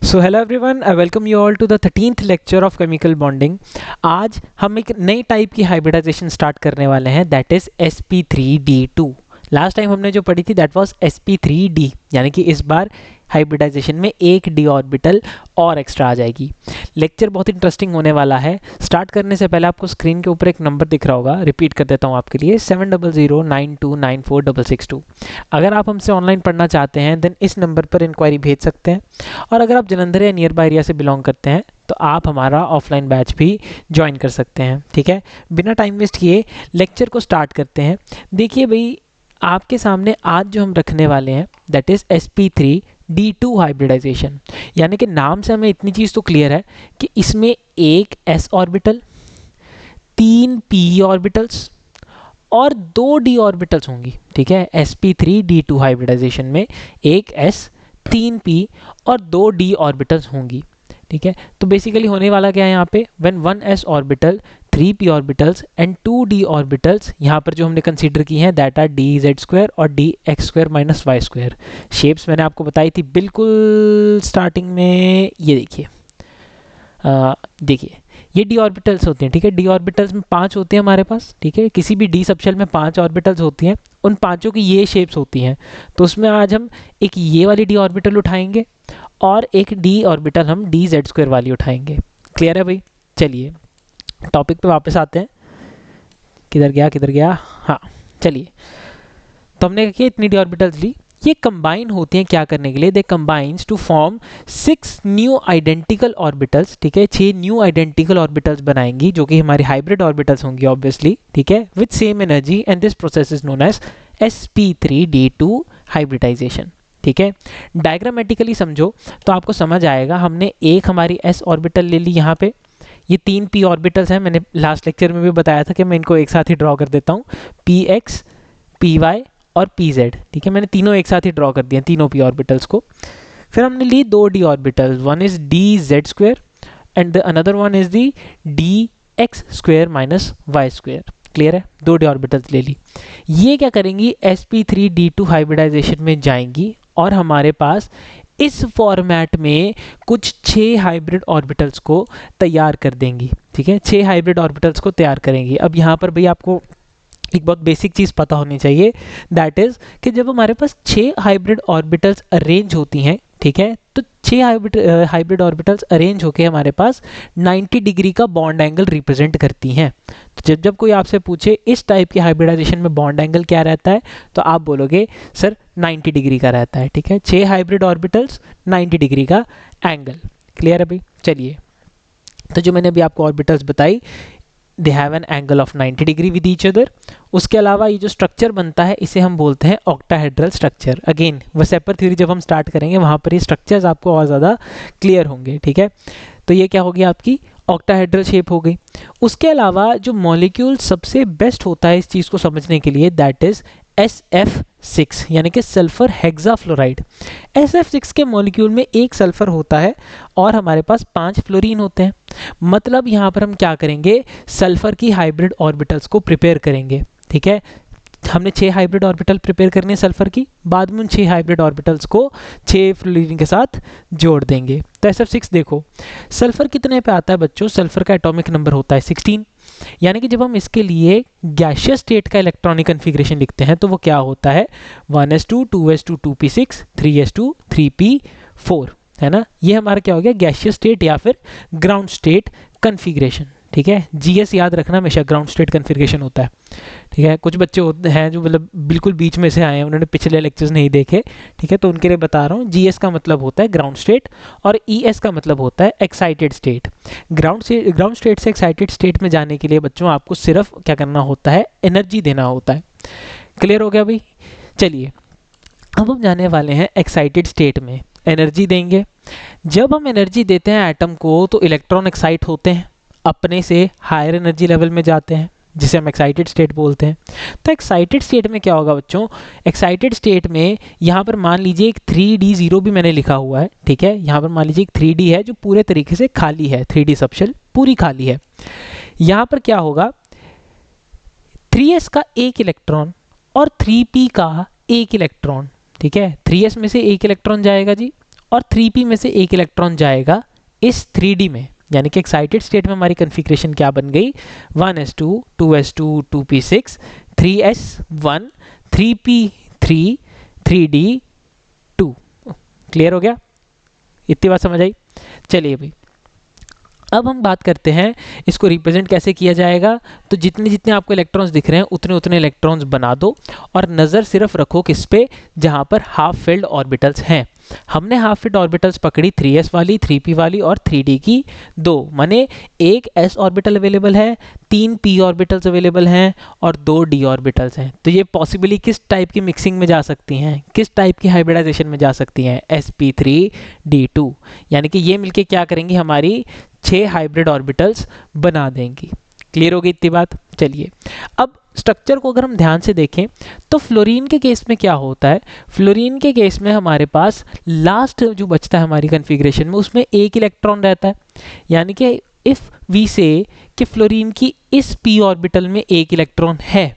So hello everyone, I welcome you all to the 13th lecture of chemical bonding. आज हम एक नई type की हाइब्रिडाइजेशन स्टार्ट करने वाले हैं, that is sp3d2। Last time हमने जो पढ़ी थी दैट वाज sp3d, यानी कि इस बार हाइब्रिडाइजेशन में एक डी ऑर्बिटल और एक्स्ट्रा आ जाएगी। लेक्चर बहुत इंटरेस्टिंग होने वाला है। स्टार्ट करने से पहले आपको स्क्रीन के ऊपर एक नंबर दिख रहा होगा, रिपीट कर देता हूँ आपके लिए, 7009294662। अगर आप हमसे ऑनलाइन पढ़ना चाहते हैं देन इस नंबर पर इंक्वायरी भेज सकते हैं, और अगर आप जलंधर या नियर बाय एरिया से बिलोंग करते हैं तो आप हमारा ऑफलाइन बैच भी ज्वाइन कर सकते हैं। ठीक है, बिना टाइम वेस्ट किए लेक्चर को स्टार्ट करते हैं। देखिए भाई, आपके सामने आज जो हम रखने वाले हैं दैट इज sp3d2 हाइब्रिडाइजेशन। यानी कि नाम से हमें इतनी चीज़ तो क्लियर है कि इसमें एक s ऑर्बिटल, 3 p ऑर्बिटल्स और 2 d ऑर्बिटल्स होंगी। ठीक है, sp3d2 हाइब्रिडाइजेशन में एक s, 3 p और 2 d ऑर्बिटल्स होंगी। ठीक है, तो बेसिकली होने वाला क्या है यहाँ पे, when 1s orbital, 3 p orbitals and 2 d orbitals, यहाँ पर जो हमने कंसीडर की हैं दैट आर dz² और dx² माइनस y²। शेप्स मैंने आपको बताई थी बिल्कुल स्टार्टिंग में। ये देखिए, देखिए ये डी ऑर्बिटल्स होते हैं। ठीक है, डी ऑर्बिटल्स में 5 होते हैं हमारे पास। ठीक है, किसी भी डी सबशेल में 5 ऑर्बिटल्स होती हैं, उन पांचों की ये शेप्स होती हैं। तो उसमें आज हम एक ये वाली डी ऑर्बिटल उठाएंगे और एक डी ऑर्बिटल हम dz² वाली उठाएंगे। क्लियर है भाई? चलिए टॉपिक पे वापस आते हैं। किधर गया? हाँ चलिए, तो हमने क्या इतनी डी ऑर्बिटल्स ली, ये कंबाइन होती हैं क्या करने के लिए, they combines to form 6 new identical orbitals. ठीक है, 6 न्यू आइडेंटिकल ऑर्बिटल्स बनाएंगी जो कि हमारी हाइब्रिड ऑर्बिटल्स होंगी ऑब्वियसली। ठीक है, with same energy, and this process is known as sp3d2 hybridisation. ठीक है, डायग्रामेटिकली समझो तो आपको समझ आएगा। हमने एक हमारी s ऑर्बिटल ले ली यहाँ पे, ये 3 p ऑर्बिटल्स हैं। मैंने लास्ट लेक्चर में भी बताया था कि मैं इनको एक साथ ही ड्रॉ कर देता हूँ, px, py और pz। ठीक है, मैंने तीनों एक साथ ही ड्रॉ कर दिए, तीनों p ऑर्बिटल्स को। फिर हमने ली 2 d orbitals, one is dz² and the another one is the dx² minus y²। Clear है, 2 d ऑर्बिटल्स ले ली। ये क्या करेंगी, sp3d2 हाइब्रिडाइजेशन में जाएंगी और हमारे पास इस फॉर्मेट में कुछ 6 हाइब्रिड ऑर्बिटल्स को तैयार कर देंगी। ठीक है, 6 हाइब्रिड ऑर्बिटल्स को तैयार करेंगी। अब यहाँ पर भाई आपको एक बहुत बेसिक चीज़ पता होनी चाहिए, दैट इज़ कि जब हमारे पास 6 हाइब्रिड ऑर्बिटल्स अरेंज होती हैं, ठीक है, तो 6 हाइब्रिड ऑर्बिटल्स अरेंज होके हमारे पास 90 डिग्री का बॉन्ड एंगल रिप्रेजेंट करती हैं। तो जब कोई आपसे पूछे इस टाइप की हाइब्रिडाइजेशन में बॉन्ड एंगल क्या रहता है, तो आप बोलोगे सर 90 डिग्री का रहता है। ठीक है, 6 हाइब्रिड ऑर्बिटल्स, 90 डिग्री का एंगल। क्लियर है भाई? चलिए, तो जो मैंने अभी आपको ऑर्बिटल्स बताई, they have an angle of 90 degree with each other. उसके अलावा ये जो स्ट्रक्चर बनता है इसे हम बोलते हैं ऑक्टाहेड्रल स्ट्रक्चर। अगेन वेसेपर थ्योरी जब हम स्टार्ट करेंगे वहाँ पर ये स्ट्रक्चर्स आपको और ज़्यादा क्लियर होंगे। ठीक है, तो ये क्या होगी, आपकी ऑक्टाहेड्रल शेप हो गई। उसके अलावा जो मॉलिक्यूल सबसे बेस्ट होता है इस चीज़ को समझने के लिए, दैट इज SF6 यानी कि सल्फर हेक्साफ्लोराइड। SF6 के मॉलिक्यूल में एक सल्फर होता है और हमारे पास 5 फ्लोरीन होते हैं। मतलब यहाँ पर हम क्या करेंगे, सल्फर की हाइब्रिड ऑर्बिटल्स को प्रिपेयर करेंगे। ठीक है, हमने 6 हाइब्रिड ऑर्बिटल प्रिपेयर करने हैं सल्फर की, बाद में उन 6 हाइब्रिड ऑर्बिटल्स को 6 फ्लोरीन के साथ जोड़ देंगे। तो SF6 देखो, सल्फर कितने पे आता है बच्चों, सल्फर का एटॉमिक नंबर होता है 16। यानी कि जब हम इसके लिए गैसियस स्टेट का इलेक्ट्रॉनिक कन्फिग्रेशन लिखते हैं तो वो क्या होता है, 1s2 2s2 2p6 3s2 3p4, है ना। ये हमारा क्या हो गया, गैसियस स्टेट या फिर ग्राउंड स्टेट कन्फिग्रेशन। ठीक है, GS याद रखना, हमेशा ग्राउंड स्टेट कन्फिग्रेशन होता है। ठीक है, कुछ बच्चे होते हैं जो मतलब बिल्कुल बीच में से आए हैं, उन्होंने पिछले लेक्चर्स नहीं देखे। ठीक है, तो उनके लिए बता रहा हूँ, GS का मतलब होता है ग्राउंड स्टेट और ES का मतलब होता है एक्साइटेड स्टेट। ग्राउंड स्टेट से एक्साइटेड स्टेट में जाने के लिए बच्चों आपको सिर्फ क्या करना होता है, एनर्जी देना होता है। क्लियर हो गया भाई? चलिए, अब हम जाने वाले हैं एक्साइटेड स्टेट में, एनर्जी देंगे। जब हम एनर्जी देते हैं एटम को तो इलेक्ट्रॉन एक्साइट होते हैं, अपने से हायर एनर्जी लेवल में जाते हैं, जिसे हम एक्साइटेड स्टेट बोलते हैं। तो एक्साइटेड स्टेट में क्या होगा बच्चों, एक्साइटेड स्टेट में यहाँ पर मान लीजिए एक 3d0 भी मैंने लिखा हुआ है। ठीक है, यहाँ पर मान लीजिए एक 3d है जो पूरे तरीके से खाली है, 3d सबशेल पूरी खाली है। यहाँ पर क्या होगा, 3s का एक इलेक्ट्रॉन और 3p का एक इलेक्ट्रॉन। ठीक है, 3s में से एक इलेक्ट्रॉन जाएगा जी और 3p में से एक इलेक्ट्रॉन जाएगा इस 3d में, यानी कि एक्साइटेड स्टेट में हमारी कन्फिग्रेशन क्या बन गई, 1s2 2s2 2p6 3s1 3p3 3d2। Clear हो गया, इतनी बात समझ आई। चलिए भाई अब हम बात करते हैं इसको रिप्रेजेंट कैसे किया जाएगा। तो जितने जितने आपको इलेक्ट्रॉन्स दिख रहे हैं उतने उतने इलेक्ट्रॉन्स बना दो और नज़र सिर्फ रखो किस पे, जहाँ पर हाफ फिल्ड ऑर्बिटल्स हैं। हमने हाफ फिल्ड ऑर्बिटल्स पकड़ी 3s वाली, 3p वाली और 3d की 2, माने एक s ऑर्बिटल अवेलेबल है, 3 p ऑर्बिटल्स अवेलेबल हैं और 2 d ऑर्बिटल्स हैं। तो ये पॉसिबली किस टाइप की मिक्सिंग में जा सकती हैं, किस टाइप की हाइब्रिडाइजेशन में जा सकती हैं, sp3d2। यानी कि ये मिलके क्या करेंगी, हमारी 6 हाइब्रिड ऑर्बिटल्स बना देंगी। क्लियर हो गई इतनी बात। चलिए अब स्ट्रक्चर को अगर हम ध्यान से देखें तो फ्लोरीन के केस में क्या होता है, फ्लोरीन के केस में हमारे पास लास्ट जो बचता है हमारी कन्फिग्रेशन में उसमें एक इलेक्ट्रॉन रहता है। यानी कि इफ वी से कि फ्लोरीन की इस p ऑर्बिटल में एक इलेक्ट्रॉन है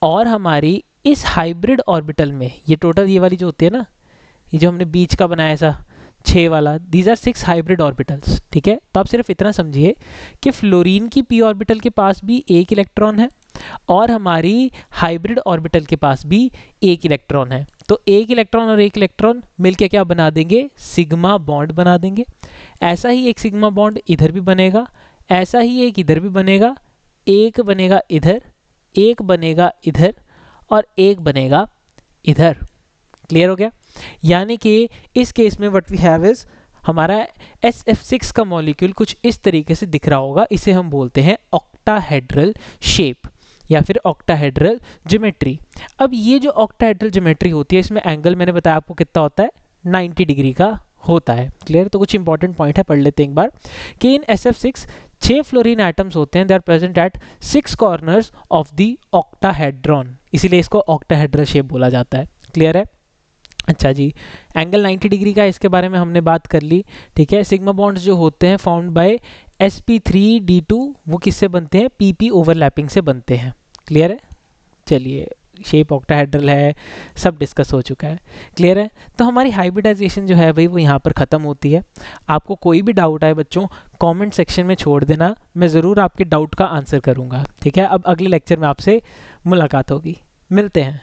और हमारी इस हाइब्रिड ऑर्बिटल में, ये टोटल ये वाली जो होती है ना, ये जो हमने बीच का बनाया ऐसा 6 वाला, दीज आर 6 हाइब्रिड ऑर्बिटल्स। ठीक है, तो आप सिर्फ इतना समझिए कि फ्लोरीन की p ऑर्बिटल के पास भी एक इलेक्ट्रॉन है और हमारी हाइब्रिड ऑर्बिटल के पास भी एक इलेक्ट्रॉन है। तो एक इलेक्ट्रॉन और एक इलेक्ट्रॉन मिलके क्या बना देंगे, सिग्मा बॉन्ड बना देंगे। ऐसा ही एक सिग्मा बॉन्ड इधर भी बनेगा, ऐसा ही एक इधर भी बनेगा, एक बनेगा इधर, एक बनेगा इधर और एक बनेगा इधर। क्लियर हो गया। यानी कि इस केस में व्हाट वी हैव इज हमारा SF6 का मॉलिक्यूल कुछ इस तरीके से दिख रहा होगा। इसे हम बोलते हैं ऑक्टाहेड्रल शेप या फिर ऑक्टाहेड्रल ज्योमेट्री। अब ये जो ऑक्टाहेड्रल ज्योमेट्री होती है इसमें एंगल मैंने बताया आपको कितना होता है, 90 डिग्री का होता है। क्लियर। तो कुछ इंपॉर्टेंट पॉइंट है, पढ़ लेते हैं एक बार कि इन SF6 6 फ्लोरीन एटम्स होते हैं, they are present at 6 corners of the octahedron, इसीलिए इसको ऑक्टाहेड्रल शेप बोला जाता है। क्लियर है। अच्छा जी, एंगल 90 डिग्री का इसके बारे में हमने बात कर ली। ठीक है, सिग्मा बॉन्ड्स जो होते हैं फाउंड बाय sp3d2 वो किससे बनते हैं, pp ओवरलैपिंग से बनते हैं। क्लियर है। चलिए शेप ऑक्टाहेड्रल है, सब डिस्कस हो चुका है। क्लियर है। तो हमारी हाइब्रिडाइजेशन जो है भाई वो यहाँ पर ख़त्म होती है। आपको कोई भी डाउट आए बच्चों कमेंट सेक्शन में छोड़ देना, मैं ज़रूर आपके डाउट का आंसर करूँगा। ठीक है, अब अगले लेक्चर में आपसे मुलाकात होगी, मिलते हैं।